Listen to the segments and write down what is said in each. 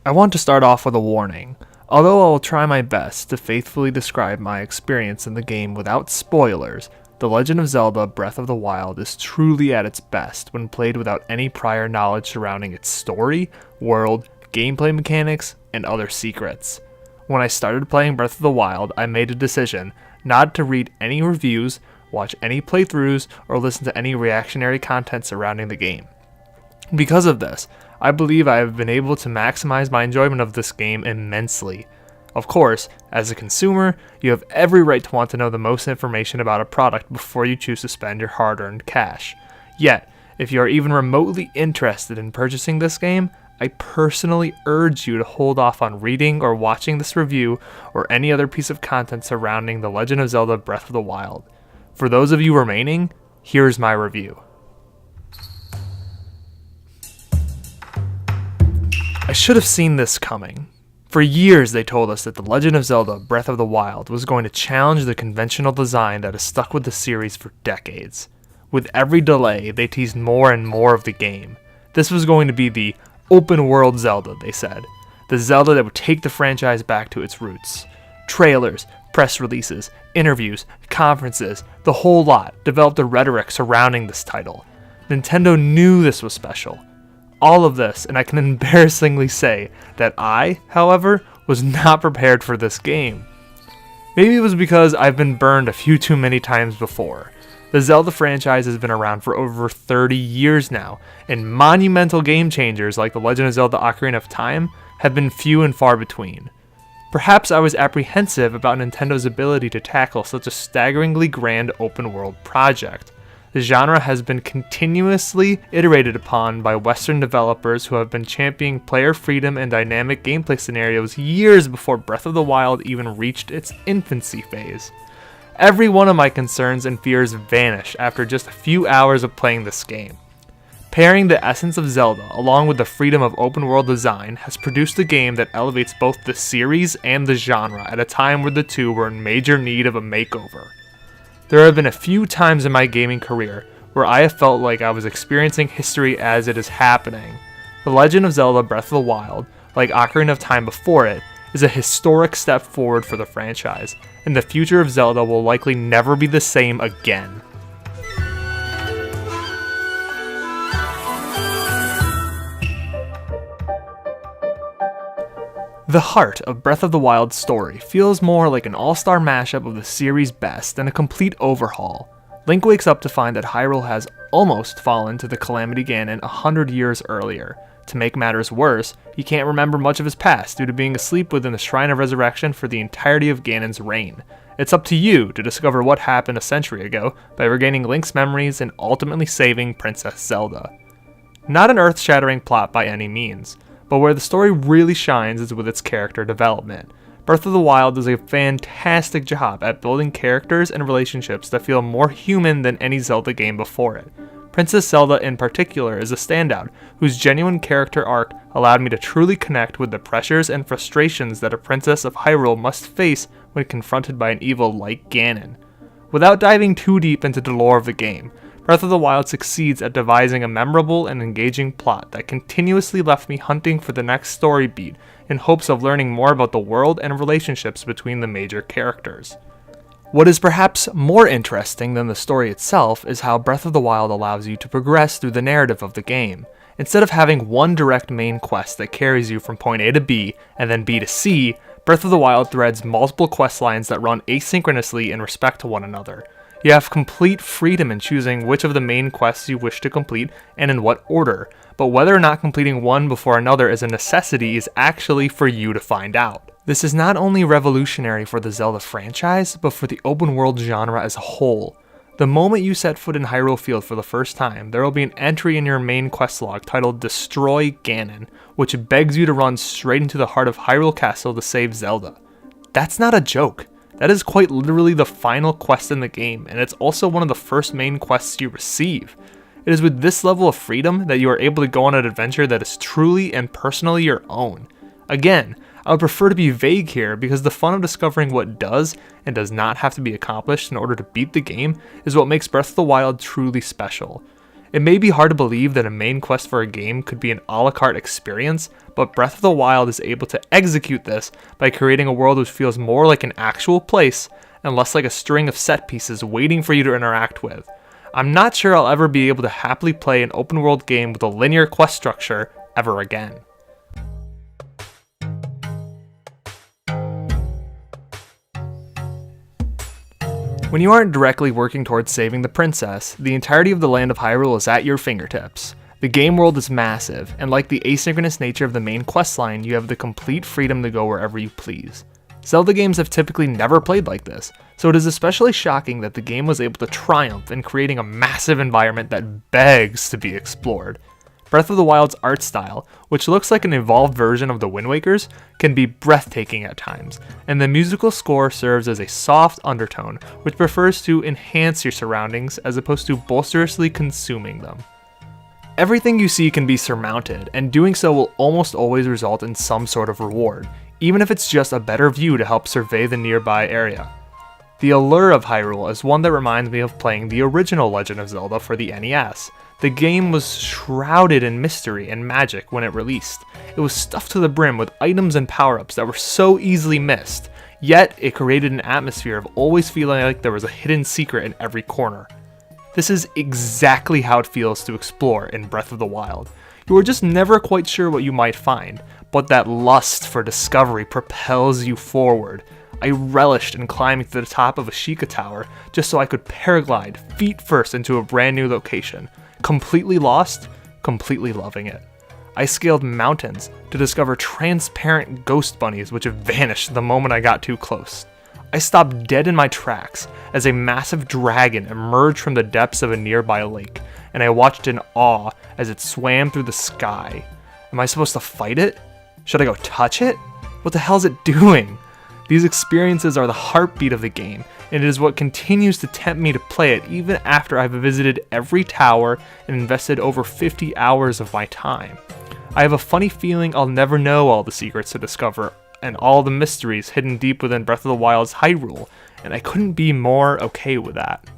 I want to start off with a warning. Although I will try my best to faithfully describe my experience in the game without spoilers, The Legend of Zelda Breath of the Wild is truly at its best when played without any prior knowledge surrounding its story, world, gameplay mechanics, and other secrets. When I started playing Breath of the Wild, I made a decision not to read any reviews, watch any playthroughs, or listen to any reactionary content surrounding the game. Because of this, I believe I have been able to maximize my enjoyment of this game immensely. Of course, as a consumer, you have every right to want to know the most information about a product before you choose to spend your hard-earned cash. Yet, if you are even remotely interested in purchasing this game, I personally urge you to hold off on reading or watching this review or any other piece of content surrounding The Legend of Zelda Breath of the Wild. For those of you remaining, here's my review. I should have seen this coming. For years they told us that The Legend of Zelda Breath of the Wild was going to challenge the conventional design that has stuck with the series for decades. With every delay, they teased more and more of the game. This was going to be the open world Zelda, they said. The Zelda that would take the franchise back to its roots. Trailers, press releases, interviews, conferences, the whole lot developed a rhetoric surrounding this title. Nintendo knew this was special. All of this, and I can embarrassingly say that I, however, was not prepared for this game. Maybe it was because I've been burned a few too many times before. The Zelda franchise has been around for over 30 years now, and monumental game changers like The Legend of Zelda Ocarina of Time have been few and far between. Perhaps I was apprehensive about Nintendo's ability to tackle such a staggeringly grand open-world project. The genre has been continuously iterated upon by Western developers who have been championing player freedom and dynamic gameplay scenarios years before Breath of the Wild even reached its infancy phase. Every one of my concerns and fears vanish after just a few hours of playing this game. Pairing the essence of Zelda along with the freedom of open world design has produced a game that elevates both the series and the genre at a time where the two were in major need of a makeover. There have been a few times in my gaming career where I have felt like I was experiencing history as it is happening. The Legend of Zelda Breath of the Wild, like Ocarina of Time before it, is a historic step forward for the franchise, and the future of Zelda will likely never be the same again. The heart of Breath of the Wild's story feels more like an all-star mashup of the series' best than a complete overhaul. Link wakes up to find that Hyrule has almost fallen to the Calamity Ganon 100 years earlier. To make matters worse, he can't remember much of his past due to being asleep within the Shrine of Resurrection for the entirety of Ganon's reign. It's up to you to discover what happened a century ago by regaining Link's memories and ultimately saving Princess Zelda. Not an earth-shattering plot by any means, but where the story really shines is with its character development. Breath of the Wild does a fantastic job at building characters and relationships that feel more human than any Zelda game before it. Princess Zelda in particular is a standout, whose genuine character arc allowed me to truly connect with the pressures and frustrations that a princess of Hyrule must face when confronted by an evil like Ganon. Without diving too deep into the lore of the game, Breath of the Wild succeeds at devising a memorable and engaging plot that continuously left me hunting for the next story beat in hopes of learning more about the world and relationships between the major characters. What is perhaps more interesting than the story itself is how Breath of the Wild allows you to progress through the narrative of the game. Instead of having one direct main quest that carries you from point A to B and then B to C, Breath of the Wild threads multiple quest lines that run asynchronously in respect to one another. You have complete freedom in choosing which of the main quests you wish to complete and in what order, but whether or not completing one before another is a necessity is actually for you to find out. This is not only revolutionary for the Zelda franchise, but for the open world genre as a whole. The moment you set foot in Hyrule Field for the first time, there will be an entry in your main quest log titled Destroy Ganon, which begs you to run straight into the heart of Hyrule Castle to save Zelda. That's not a joke. That is quite literally the final quest in the game, and it's also one of the first main quests you receive. It is with this level of freedom that you are able to go on an adventure that is truly and personally your own. Again, I would prefer to be vague here because the fun of discovering what does and does not have to be accomplished in order to beat the game is what makes Breath of the Wild truly special. It may be hard to believe that a main quest for a game could be an a la carte experience, but Breath of the Wild is able to execute this by creating a world which feels more like an actual place and less like a string of set pieces waiting for you to interact with. I'm not sure I'll ever be able to happily play an open world game with a linear quest structure ever again. When you aren't directly working towards saving the princess, the entirety of the land of Hyrule is at your fingertips. The game world is massive, and like the asynchronous nature of the main questline, you have the complete freedom to go wherever you please. Zelda games have typically never played like this, so it is especially shocking that the game was able to triumph in creating a massive environment that begs to be explored. Breath of the Wild's art style, which looks like an evolved version of the Wind Waker's, can be breathtaking at times, and the musical score serves as a soft undertone which prefers to enhance your surroundings as opposed to boisterously consuming them. Everything you see can be surmounted, and doing so will almost always result in some sort of reward, even if it's just a better view to help survey the nearby area. The allure of Hyrule is one that reminds me of playing the original Legend of Zelda for the NES. The game was shrouded in mystery and magic when it released. It was stuffed to the brim with items and power-ups that were so easily missed, yet it created an atmosphere of always feeling like there was a hidden secret in every corner. This is exactly how it feels to explore in Breath of the Wild. You are just never quite sure what you might find, but that lust for discovery propels you forward. I relished in climbing to the top of a Sheikah Tower just so I could paraglide feet first into a brand new location. Completely lost, completely loving it. I scaled mountains to discover transparent ghost bunnies which have vanished the moment I got too close. I stopped dead in my tracks as a massive dragon emerged from the depths of a nearby lake, and I watched in awe as it swam through the sky. Am I supposed to fight it? Should I go touch it? What the hell is it doing? These experiences are the heartbeat of the game, and it is what continues to tempt me to play it even after I've visited every tower and invested over 50 hours of my time. I have a funny feeling I'll never know all the secrets to discover and all the mysteries hidden deep within Breath of the Wild's Hyrule, and I couldn't be more okay with that.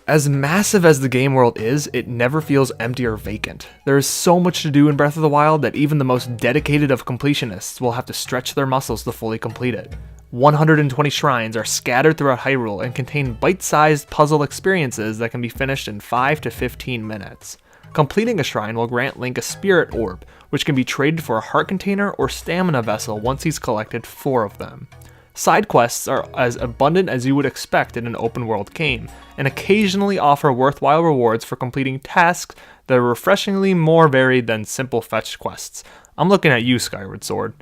As massive as the game world is, it never feels empty or vacant. There is so much to do in Breath of the Wild that even the most dedicated of completionists will have to stretch their muscles to fully complete it. 120 shrines are scattered throughout Hyrule and contain bite-sized puzzle experiences that can be finished in 5 to 15 minutes. Completing a shrine will grant Link a spirit orb, which can be traded for a heart container or stamina vessel once he's collected 4 of them. Side quests are as abundant as you would expect in an open world game, and occasionally offer worthwhile rewards for completing tasks that are refreshingly more varied than simple fetch quests. I'm looking at you, Skyward Sword.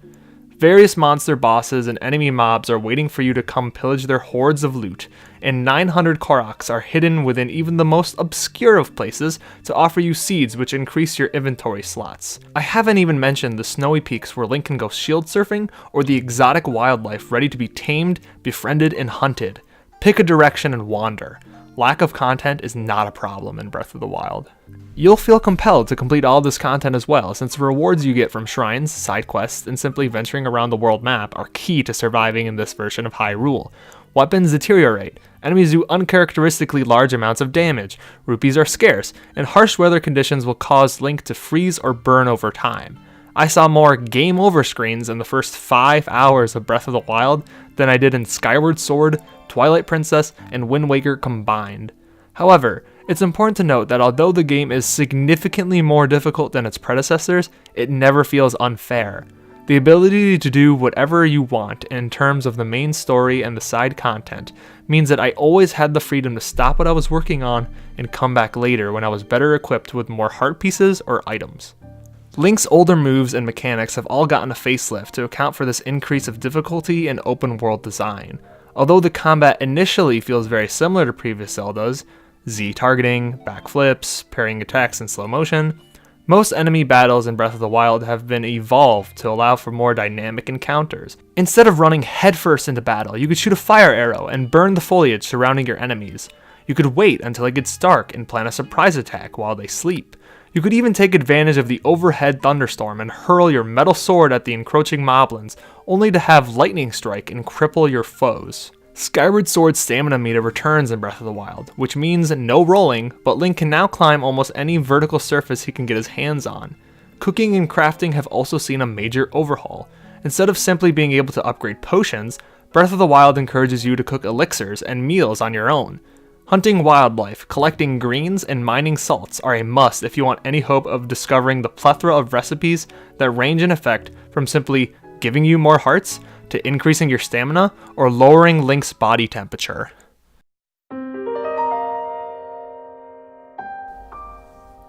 Various monster bosses and enemy mobs are waiting for you to come pillage their hordes of loot, and 900 Koroks are hidden within even the most obscure of places to offer you seeds which increase your inventory slots. I haven't even mentioned the snowy peaks where Link can go shield surfing, or the exotic wildlife ready to be tamed, befriended, and hunted. Pick a direction and wander. Lack of content is not a problem in Breath of the Wild. You'll feel compelled to complete all this content as well, since the rewards you get from shrines, side quests, and simply venturing around the world map are key to surviving in this version of Hyrule. Weapons deteriorate, enemies do uncharacteristically large amounts of damage, rupees are scarce, and harsh weather conditions will cause Link to freeze or burn over time. I saw more game over screens in the first 5 hours of Breath of the Wild than I did in Skyward Sword, Twilight Princess, and Wind Waker combined. However, it's important to note that although the game is significantly more difficult than its predecessors, it never feels unfair. The ability to do whatever you want in terms of the main story and the side content means that I always had the freedom to stop what I was working on and come back later when I was better equipped with more heart pieces or items. Link's older moves and mechanics have all gotten a facelift to account for this increase of difficulty and open world design. Although the combat initially feels very similar to previous Zeldas, Z targeting, backflips, parrying attacks in slow motion, most enemy battles in Breath of the Wild have been evolved to allow for more dynamic encounters. Instead of running headfirst into battle, you could shoot a fire arrow and burn the foliage surrounding your enemies. You could wait until it gets dark and plan a surprise attack while they sleep. You could even take advantage of the overhead thunderstorm and hurl your metal sword at the encroaching moblins, only to have lightning strike and cripple your foes. Skyward Sword's stamina meter returns in Breath of the Wild, which means no rolling, but Link can now climb almost any vertical surface he can get his hands on. Cooking and crafting have also seen a major overhaul. Instead of simply being able to upgrade potions, Breath of the Wild encourages you to cook elixirs and meals on your own. Hunting wildlife, collecting greens, and mining salts are a must if you want any hope of discovering the plethora of recipes that range in effect from simply giving you more hearts to increasing your stamina or lowering Link's body temperature.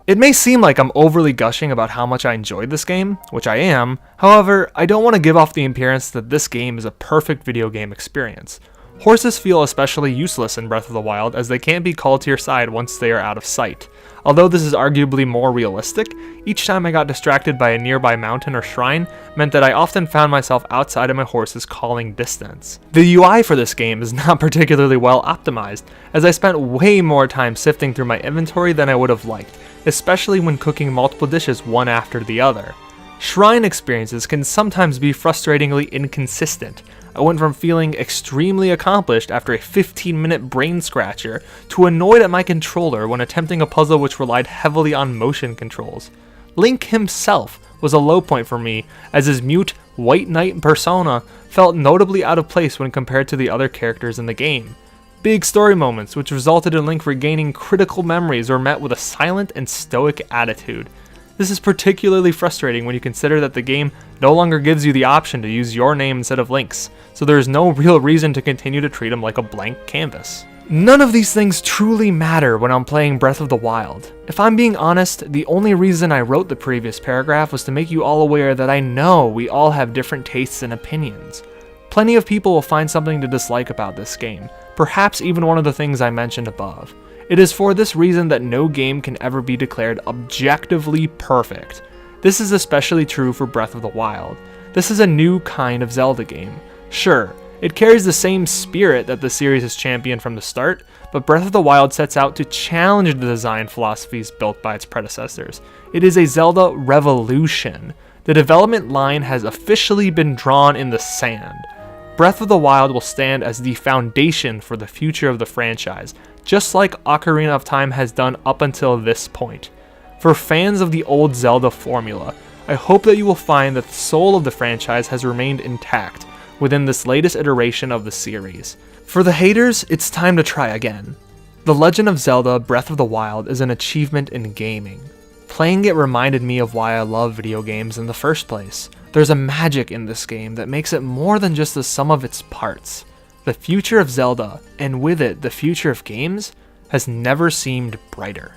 It may seem like I'm overly gushing about how much I enjoyed this game, which I am. However, I don't want to give off the appearance that this game is a perfect video game experience. Horses feel especially useless in Breath of the Wild as they can't be called to your side once they are out of sight. Although this is arguably more realistic, each time I got distracted by a nearby mountain or shrine meant that I often found myself outside of my horse's calling distance. The UI for this game is not particularly well optimized, as I spent way more time sifting through my inventory than I would have liked, especially when cooking multiple dishes one after the other. Shrine experiences can sometimes be frustratingly inconsistent. I went from feeling extremely accomplished after a 15-minute brain scratcher to annoyed at my controller when attempting a puzzle which relied heavily on motion controls. Link himself was a low point for me, as his mute, white knight persona felt notably out of place when compared to the other characters in the game. Big story moments, which resulted in Link regaining critical memories, were met with a silent and stoic attitude. This is particularly frustrating when you consider that the game no longer gives you the option to use your name instead of Link's, so there is no real reason to continue to treat him like a blank canvas. None of these things truly matter when I'm playing Breath of the Wild. If I'm being honest, the only reason I wrote the previous paragraph was to make you all aware that I know we all have different tastes and opinions. Plenty of people will find something to dislike about this game, perhaps even one of the things I mentioned above. It is for this reason that no game can ever be declared objectively perfect. This is especially true for Breath of the Wild. This is a new kind of Zelda game. Sure, it carries the same spirit that the series has championed from the start, but Breath of the Wild sets out to challenge the design philosophies built by its predecessors. It is a Zelda revolution. The development line has officially been drawn in the sand. Breath of the Wild will stand as the foundation for the future of the franchise, just like Ocarina of Time has done up until this point. For fans of the old Zelda formula, I hope that you will find that the soul of the franchise has remained intact within this latest iteration of the series. For the haters, it's time to try again. The Legend of Zelda Breath of the Wild is an achievement in gaming. Playing it reminded me of why I love video games in the first place. There's a magic in this game that makes it more than just the sum of its parts. The future of Zelda, and with it the future of games, has never seemed brighter.